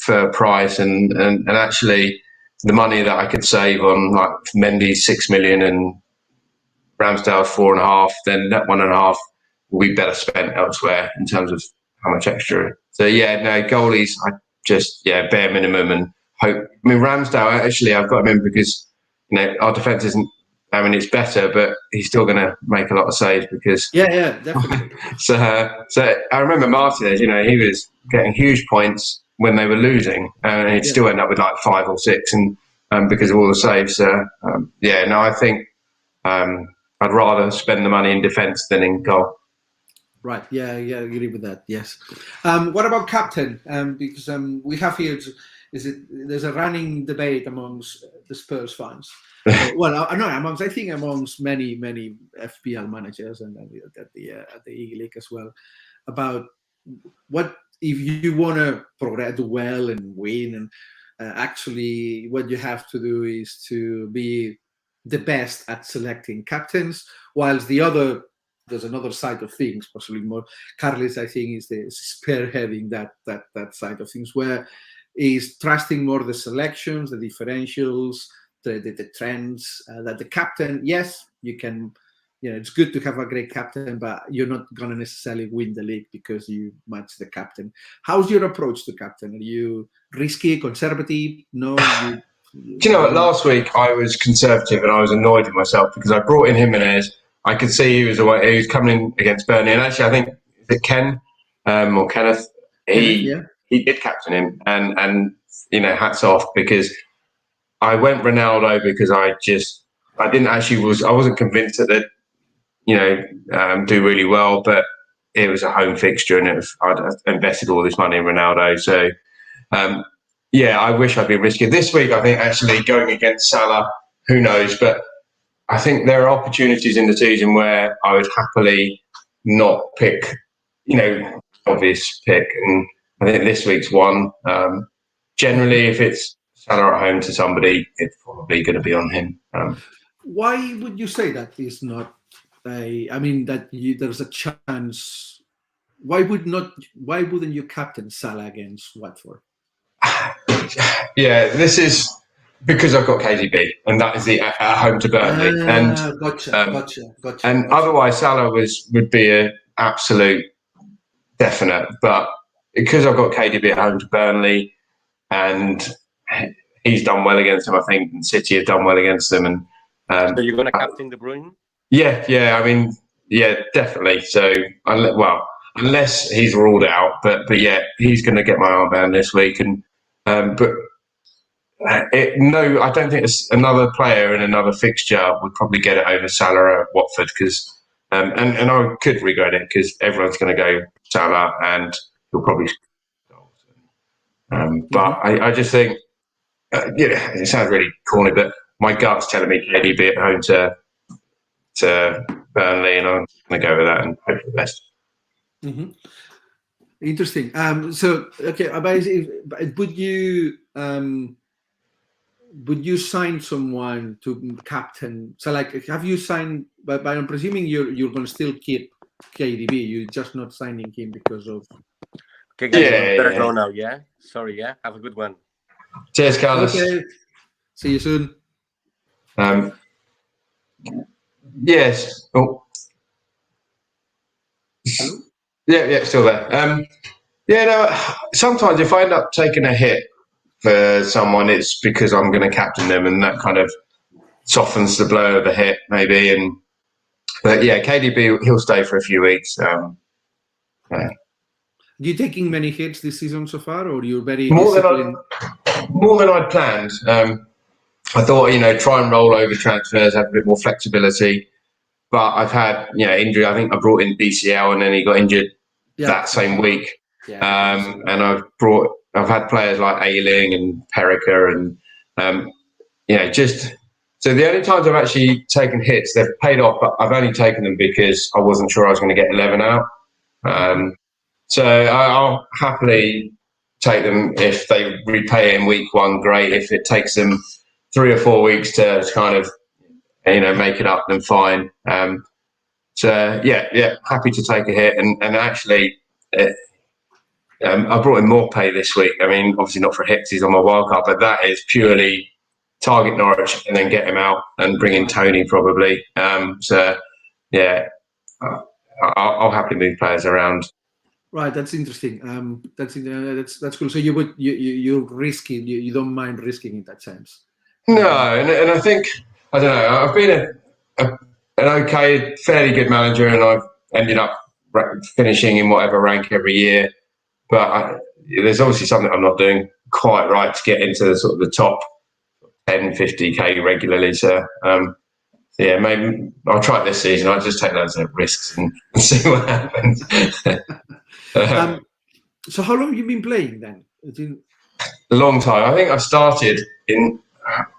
for price, and actually the money that I could save on like Mendy 6 million and Ramsdale 4.5, then that 1.5 will be better spent elsewhere in terms of how much extra. So goalies, I just bare minimum and hope. I mean, Ramsdale, actually I've got him in because our defence isn't. I mean, it's better, but he's still going to make a lot of saves because. Yeah, definitely. So I remember Martinez. He was getting huge points when they were losing, and he'd still end up with like 5 or 6, and because of all the saves. I think I'd rather spend the money in defence than in goal. Right. Yeah, I agree with that. Yes. What about captain? Because we have here. There's a running debate amongst the Spurs fans. Amongst many FPL managers and at the E League as well, about what if you want to progress, do well and win, and actually what you have to do is to be the best at selecting captains, whilst there's another side of things, possibly more. Carles, I think, is spearheading that side of things, where is trusting more the selections, the differentials, the trends. That the captain, yes, you can. It's good to have a great captain, but you're not going to necessarily win the league because you match the captain. How's your approach to captain? Are you risky, conservative? No. Do you know what? Last week I was conservative and I was annoyed with myself because I brought in Jimenez. I could see he was coming in against Burnley, and actually I think is it Ken or Kenneth? He did captain him, and hats off, because I went Ronaldo because I wasn't convinced that they'd do really well, but it was a home fixture and I'd invested all this money in Ronaldo, so. I wish I'd been risky. This week, I think actually going against Salah, who knows? But I think there are opportunities in the season where I would happily not pick, obvious pick. And I think this week's one. Generally, if it's Salah at home to somebody, it's probably going to be on him. Why would you say that is not I mean that there's a chance. Why wouldn't you captain Salah against Watford? Yeah, this is because I've got KDB, and that is at home to Burnley. Gotcha. And otherwise, Salah would be an absolute definite. But because I've got KDB at home to Burnley, and he's done well against them, I think, and City have done well against them. And so you're going to captain De Bruyne? Yeah. I mean, yeah, definitely. So, unless he's ruled out, but yeah, he's going to get my armband this week. And but no, I don't think another player in another fixture would probably get it over Salah at Watford because, and I could regret it because everyone's going to go Salah and he'll probably. But I just think, it sounds really corny, but my gut's telling me KDB at home to Burnley, and I'm going to go with that and hope for the best. Mm-hmm. Interesting. So, okay, would you sign someone to captain? So, like, have you signed? But I'm presuming you're going to still keep KDB. You're just not signing him because of. Okay, guys, better go now. Yeah, sorry. Yeah, have a good one. Cheers, Carlos. Okay, see you soon. Yes. Oh. Hello? Yeah, still there. Sometimes if I end up taking a hit for someone, it's because I'm going to captain them, and that kind of softens the blow of the hit, maybe. But yeah, KDB, he'll stay for a few weeks. You taking many hits this season so far, or you're very more disciplined? Than I'd planned. I thought, try and roll over transfers, have a bit more flexibility. But I've had, injury. I think I brought in BCL, and then he got injured that same week. And I've had players like Ayling and Perica, and so the only times I've actually taken hits, they've paid off. But I've only taken them because I wasn't sure I was going to get 11 out. So I'll happily take them if they repay it in week one. Great. If it takes them 3 or 4 weeks to kind of make it up, then fine. So happy to take a hit. And actually, I brought in more pay this week. I mean, obviously not for hits, he's on my wildcard, but that is purely target Norwich and then get him out and bring in Tony probably. I'll happily move players around. Right, that's interesting. That's cool. So you're risking. You don't mind risking in that sense. No, and I think I don't know. I've been an okay, fairly good manager, and I've ended up finishing in whatever rank every year. But there's obviously something I'm not doing quite right to get into the sort of the top 10, 50k regularly. So maybe I'll try it this season. I'll just take loads of risks and see what happens. So how long have you been playing then? A long time. I think I started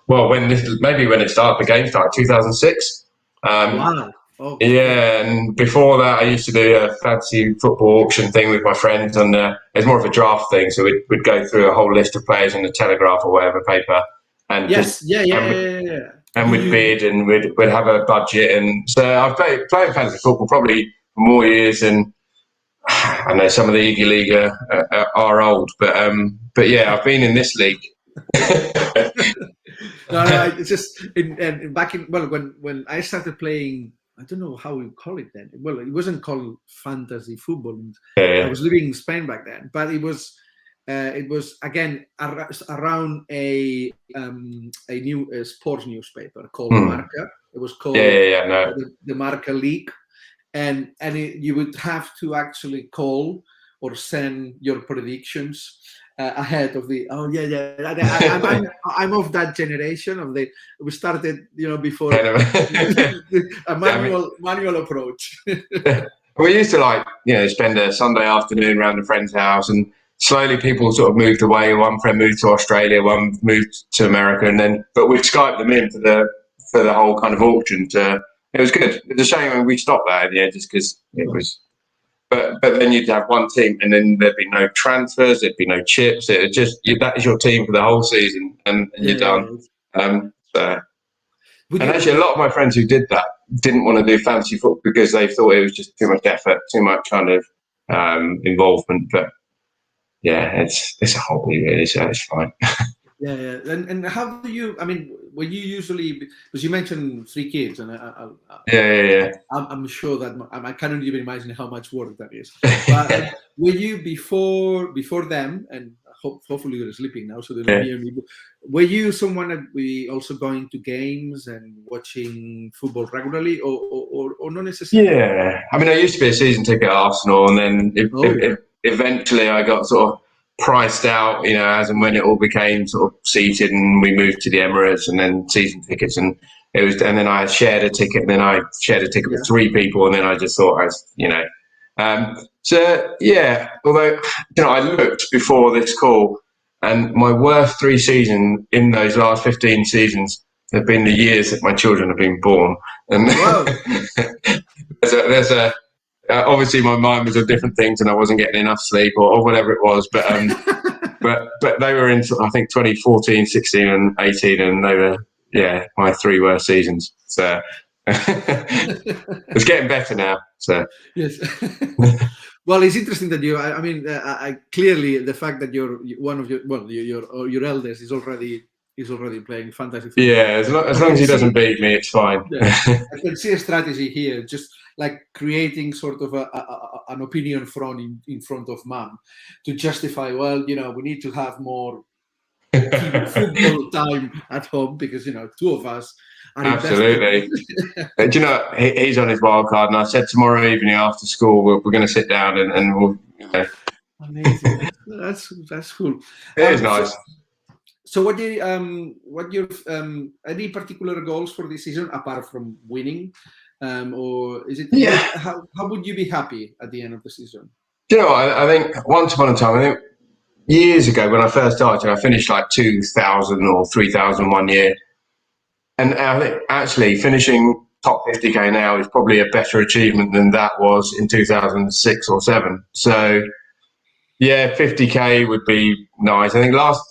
when it started, the game started, 2006. Wow. Oh. Yeah, and before that, I used to do a fantasy football auction thing with my friends, and it's more of a draft thing. So we'd go through a whole list of players in the Telegraph or whatever paper, and and we'd bid, and we'd have a budget, and so I've played fantasy football probably for more years than I know some of the Iggy League are old, but yeah, I've been in this league. No, it's just when I started playing, I don't know how we call it then. Well, it wasn't called fantasy football. I was living in Spain back then, but it was again around a new sports newspaper called Marca. It was called the Marca League, and you would have to actually call or send your predictions ahead of the. I'm of that generation we started before a manual approach. We used to spend a Sunday afternoon around a friend's house, and slowly people sort of moved away. One friend moved to Australia, one moved to America, but we'd Skype them in for the whole kind of auction. It was good. It's a shame when we stopped that in the end, just because it was. But then you'd have one team, and then there'd be no transfers, there'd be no chips. It just that is your team for the whole season, and you're done. And actually, a lot of my friends who did that didn't want to do fantasy football because they thought it was just too much effort, too much kind of involvement. But yeah, it's a hobby really, so it's fine. Yeah. And how do you? I mean, when you usually, because you mentioned 3 kids, and I'm sure that I cannot even imagine how much work that is. But were you before them, and hopefully you're sleeping now, so they don't hear me. Were you someone that we also going to games and watching football regularly, or not necessarily? Yeah, I mean, I used to be a season ticket at Arsenal, and then eventually I got sort of priced out, as and when it all became sort of seated, and we moved to the Emirates, and then season tickets, and then I shared a ticket, and then I shared a ticket with 3 people, and then I just thought so yeah. Although I looked before this call, and my worst 3 seasons in those last 15 seasons have been the years that my children have been born, and there's a obviously my mind was on different things, and I wasn't getting enough sleep or whatever it was, but but they were in, I think, 2014, 16 and 18, and they were my 3 worst seasons. So it's getting better now. So yes. Well, it's interesting that I clearly the fact that one of your eldest is already playing fantasy football. Yeah, as long as he doesn't beat me, it's fine. Yeah. I can see a strategy here, just like creating sort of an opinion front in front of mom to justify. Well, we need to have more football time at home because 2 of us are absolutely. He's on his wild card, and I said tomorrow evening after school we're going to sit down and we'll. Amazing. That's cool. It is nice. So what your any particular goals for this season apart from winning, or is it? Yeah. How would you be happy at the end of the season? I think once upon a time, I think years ago when I first started, I finished like 2,000 or 3,000 one year, and I think actually finishing top 50k now is probably a better achievement than that was in 2006 or 7. So. Yeah, 50k would be nice. I think last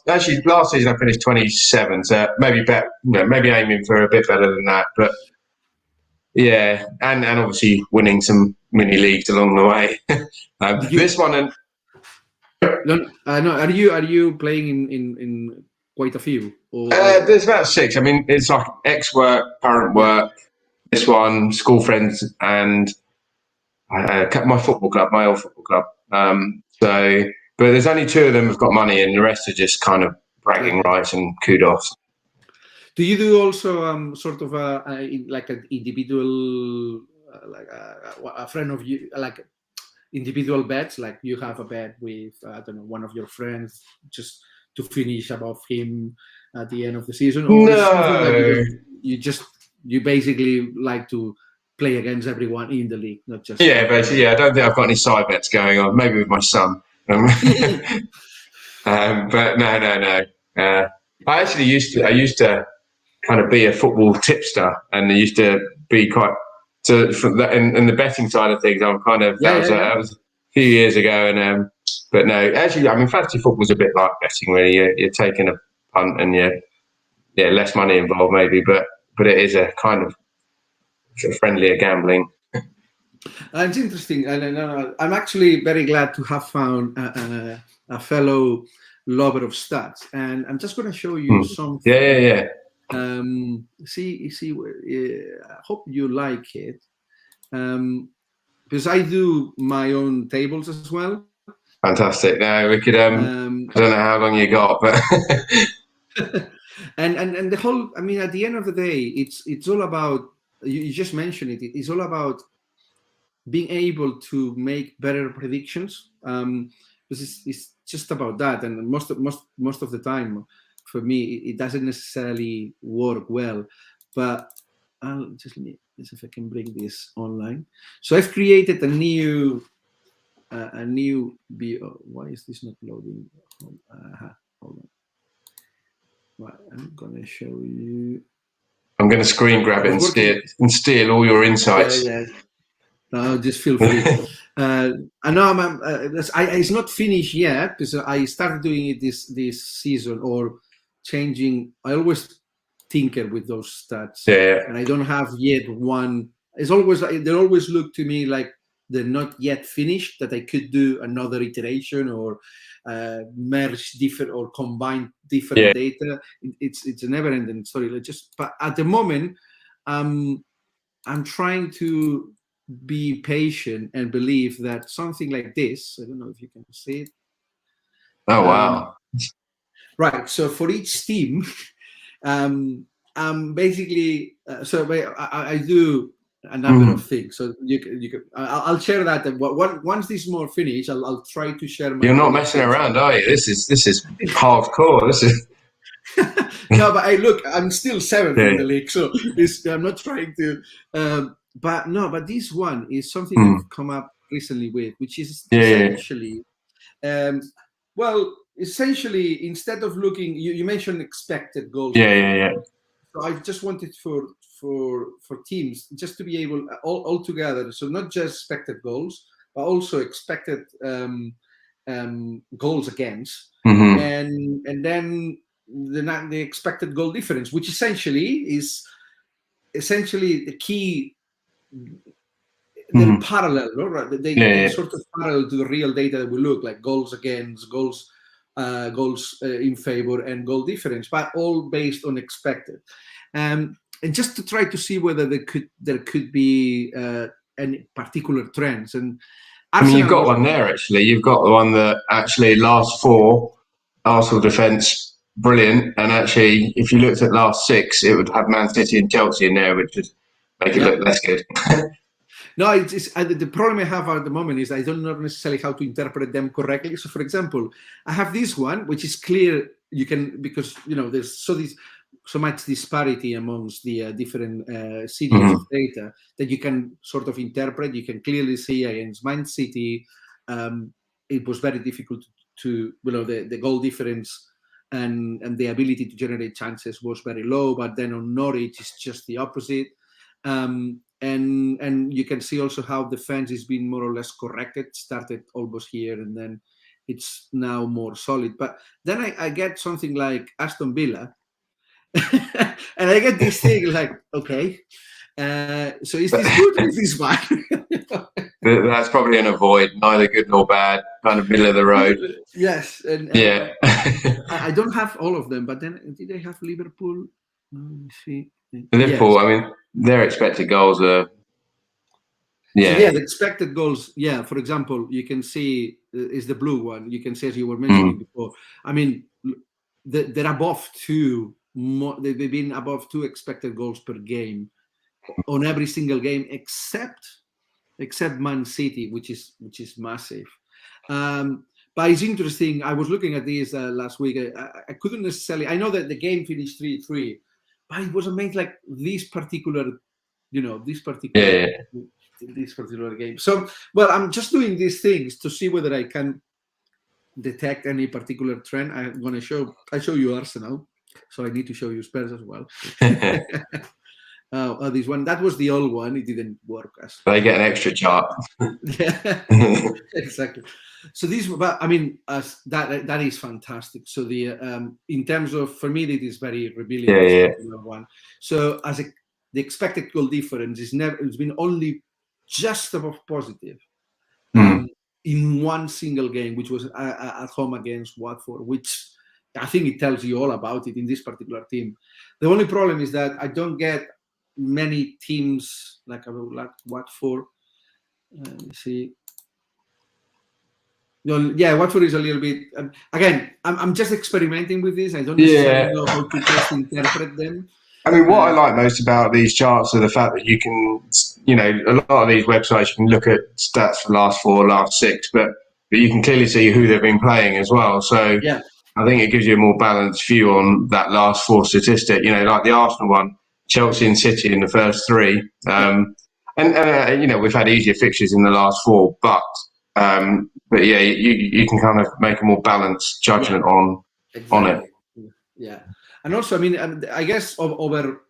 season I finished 27, so maybe maybe aiming for a bit better than that. But yeah, and obviously winning some mini leagues along the way. This one and are you playing in quite a few? There's about 6. I mean, it's like ex-work, current work. This one, school friends, and my football club, my old football club. But there's only 2 of them who've got money, and the rest are just kind of bragging rights and kudos. Do you do also sort of like an individual, like a friend of you, like individual bets? Like you have a bet with one of your friends just to finish above him at the end of the season, or no, you basically like to play against everyone in the league, not just basically. I don't think I've got any side bets going on. Maybe with my son, but no. I actually used to kind of be a football tipster, and I used to be quite in the betting side of things. I'm kind of that was a few years ago, and but no, actually, I mean, fantasy football's a bit like betting, really. You're taking a punt, and less money involved maybe, but it is a kind of friendlier gambling. It's interesting, and I'm actually very glad to have found a fellow lover of stats, and I'm just going to show you something. Yeah. See. I hope you like it, because I do my own tables as well. Fantastic. Now we could. I don't know how long you got, but. and the whole. I mean, at the end of the day, it's all about. You just mentioned it. It's all about being able to make better predictions. Because it's just about that, and most of the time, for me, it doesn't necessarily work well. But I'll just see if I can bring this online. So I've created a new why is this not loading? Hold on. Right, I'm gonna show you. I'm going to screen grab it and steal all your insights. Yeah. No, just feel free. I know it's not finished yet because I started doing it this season or changing. I always tinker with those stats. Yeah. And I don't have yet one. It's always, they always look to me like they're not yet finished, that I could do another iteration or merge different or combine different data. It's a never ending story. But at the moment, I'm trying to be patient and believe that something like this, I don't know if you can see it. Oh, wow. Right. So for each team, basically, I do a number of things. So you can I'll share that. Once this is more finished, I'll try to share my. You're not messing around, are you? This is hardcore. This is. No, but look, I'm still seventh in the league, so I'm not trying to. But this one is something I've come up recently with, which is essentially, essentially, instead of looking, you mentioned expected goals. Yeah. So I just wanted for teams just to be able all together. So not just expected goals, but also expected goals against, and then the expected goal difference, which is the key. They're parallel, no? Right? They sort of parallel to the real data that we look like goals against, goals in favor, and goal difference, but all based on expected. And just to try to see whether there could be any particular trends. And I mean, you've got one there actually. You've got the one that actually last 4 Arsenal defence, brilliant. And actually, if you looked at last 6, it would have Man City and Chelsea in there, which would make it look less good. No, it's the problem I have at the moment is I don't know necessarily how to interpret them correctly. So, for example, I have this one, which is clear. You can, because there's so much disparity amongst the different series of data that you can sort of interpret. You can clearly see against Man City, it was very difficult to the goal difference and the ability to generate chances was very low. But then on Norwich, it's just the opposite. And you can see also how defense is being more or less corrected. Started almost here, and then it's now more solid. But then I get something like Aston Villa, and I get this thing like, okay, so is this good or is this bad? That's probably an avoid, neither good nor bad, kind of middle of the road. Yes, and I don't have all of them, but then did they have Liverpool? Let me see. Liverpool, yes. I mean, their expected goals are. The expected goals. Yeah, for example, you can see is the blue one. You can see, as you were mentioning before. I mean, they're above 2. They've been above 2 expected goals per game on every single game, except Man City, which is massive. But it's interesting. I was looking at this last week. I couldn't necessarily. I know that the game finished 3-3, but it wasn't made like this particular game. So, well, I'm just doing these things to see whether I can detect any particular trend. I'm going to I show you Arsenal, so I need to show you Spurs as well. This one, that was the old one. It didn't work. They get an extra chart. Yeah, exactly. So but I mean, that is fantastic. So the in terms of, for me, it is very revealing. One. So the expected goal difference it's been only just above positive in one single game, which was at home against Watford, which I think it tells you all about it in this particular team. The only problem is that I don't get many teams like Watford. Let me see. Watford is a little bit. Again, I'm just experimenting with this. I don't necessarily know how to just interpret them. I mean, what I like most about these charts are the fact that you can, a lot of these websites, you can look at stats for last 4, last 6, but you can clearly see who they've been playing as well. So I think it gives you a more balanced view on that last 4 statistic. Like the Arsenal one, Chelsea and City in the first 3. And we've had easier fixtures in the last 4, but you can kind of make a more balanced judgment on it. Yeah. And also, I mean, I guess over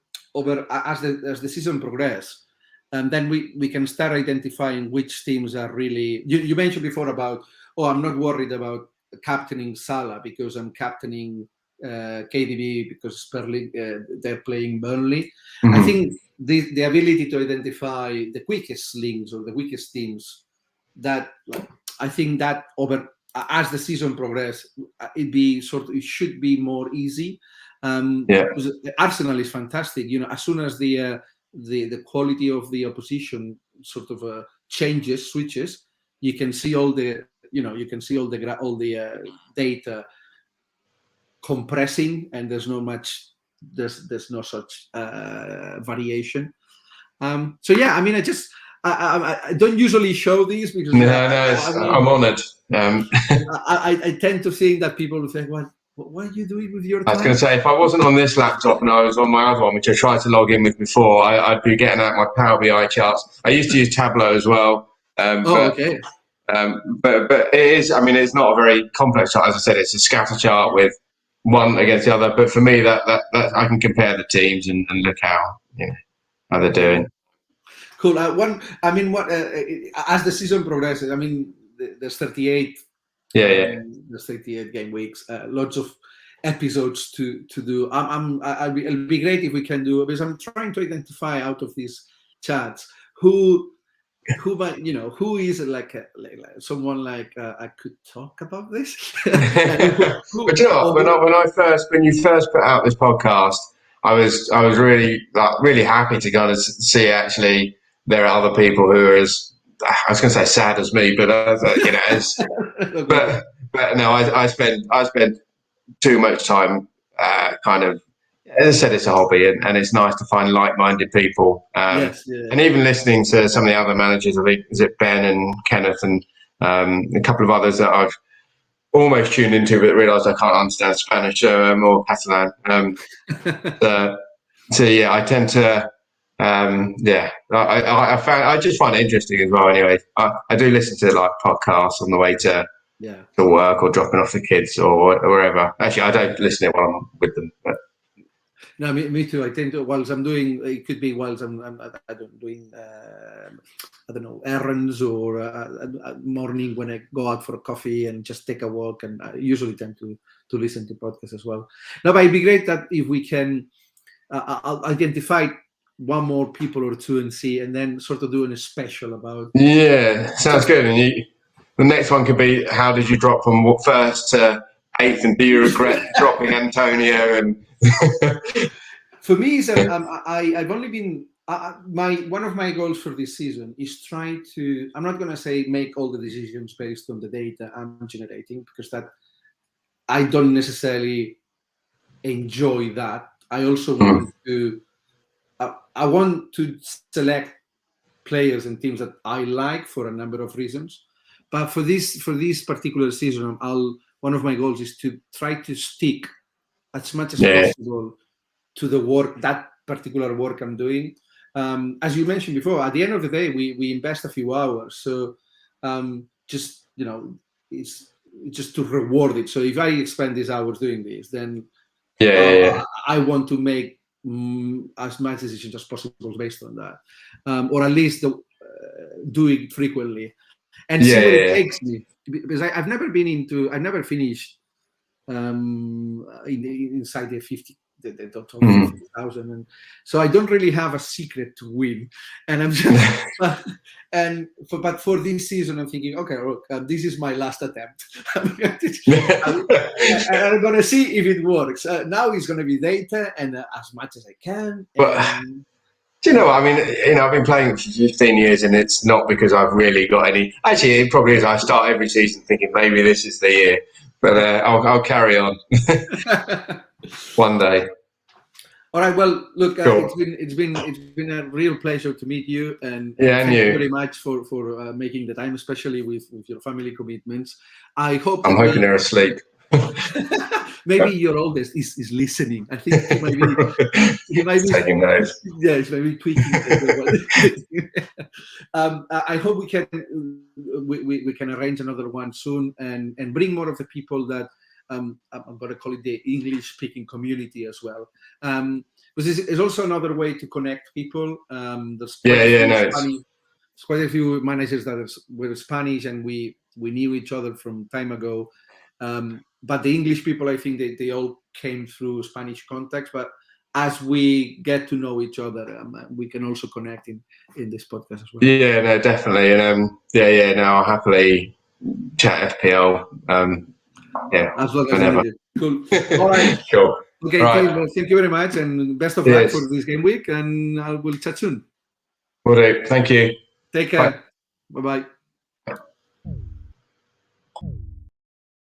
as the season progresses, then we can start identifying which teams are really. You mentioned before about, I'm not worried about captaining Salah because I'm captaining KDB because they're playing Burnley. I think the ability to identify the quickest links or the weakest teams, that I think that as the season progresses, it should be more easy. Arsenal is fantastic. As soon as the quality of the opposition sort of switches, you can see all the data compressing, and there's no such variation. I don't usually show these because I'm honoured. I tend to think that people will think, "What are you doing with your time?" I was going to say, if I wasn't on this laptop and I was on my other one, which I tried to log in with before, I'd be getting out my Power BI charts. I used to use Tableau as well. Okay. But it is. I mean, it's not a very complex chart. As I said, it's a scatter chart with one against the other. But for me, that I can compare the teams and look how they're doing. Cool. As the season progresses, I mean, there's 38. There's 38 game weeks. Lots of episodes to do. It'll be great if we can do, because I'm trying to identify out of these chats who is like someone like I could talk about this. But you know, when you first put out this podcast, I was really happy to kind of see actually there are other people who are as, I was going to say sad as me, but but no, I spent too much time kind of. As I said, it's a hobby, and it's nice to find like-minded people. And even listening to some of the other managers, I think, is it Ben and Kenneth and a couple of others that I've almost tuned into, but realised I can't understand Spanish or Catalan. I tend to, I just find it interesting as well. Anyway, I do listen to like podcasts on the way to work or dropping off the kids or wherever. Actually, I don't listen to it while I'm with them, but. No, me too. I tend to, whilst I'm doing, it could be whilst I'm doing, I don't know, errands or morning when I go out for a coffee and just take a walk, and I usually tend to listen to podcasts as well. No, but it'd be great that if we can I'll identify one more people or two and then sort of doing a special about. Yeah, sounds good. And the next one could be, how did you drop from first to eighth, and do you regret dropping Antonio? And for me, I've only been one of my goals for this season is try to. I'm not going to say make all the decisions based on the data I'm generating, because that I don't necessarily enjoy that. I also want to. I want to select players and teams that I like for a number of reasons, but for this particular season, one of my goals is to try to stick as much as possible to that particular work I'm doing. As you mentioned before, at the end of the day, we invest a few hours, so it's just to reward it. So if I spend these hours doing this, then I want to make as much decisions as possible based on that, or at least do it frequently and see what it takes me. Because I've never finished inside the 50. The total 50,000, and so I don't really have a secret to win. And I'm just, but for this season, I'm thinking, okay, look, this is my last attempt. I'm going to see if it works. Now it's going to be data and as much as I can. Do you know what I mean? I've been playing for 15 years, and it's not because I've really got any. Actually, it probably is. I start every season thinking maybe this is the year, but I'll carry on. One day. All right. Well, look, cool. it's been a real pleasure to meet you, and thank you very much for making the time, especially with your family commitments. I hope. I'm hoping they're asleep. Maybe your oldest is listening. I think he might be taking notes. Yes, maybe tweaking. I hope we can arrange another one soon and bring more of the people that I'm going to call it the English-speaking community as well. Because it's also another way to connect people. There's quite a few managers that were Spanish, and we knew each other from time ago. But the English people, I think they all came through Spanish context, but as we get to know each other, we can also connect in this podcast as well. Yeah, no, definitely. And no, I'll happily chat FPL. As long as whenever. needed. Cool. All right. Cool. Okay, right. team, well, thank you very much, and best of luck for this game week, and I will chat soon. Will do. Thank you. Take care. Bye-bye.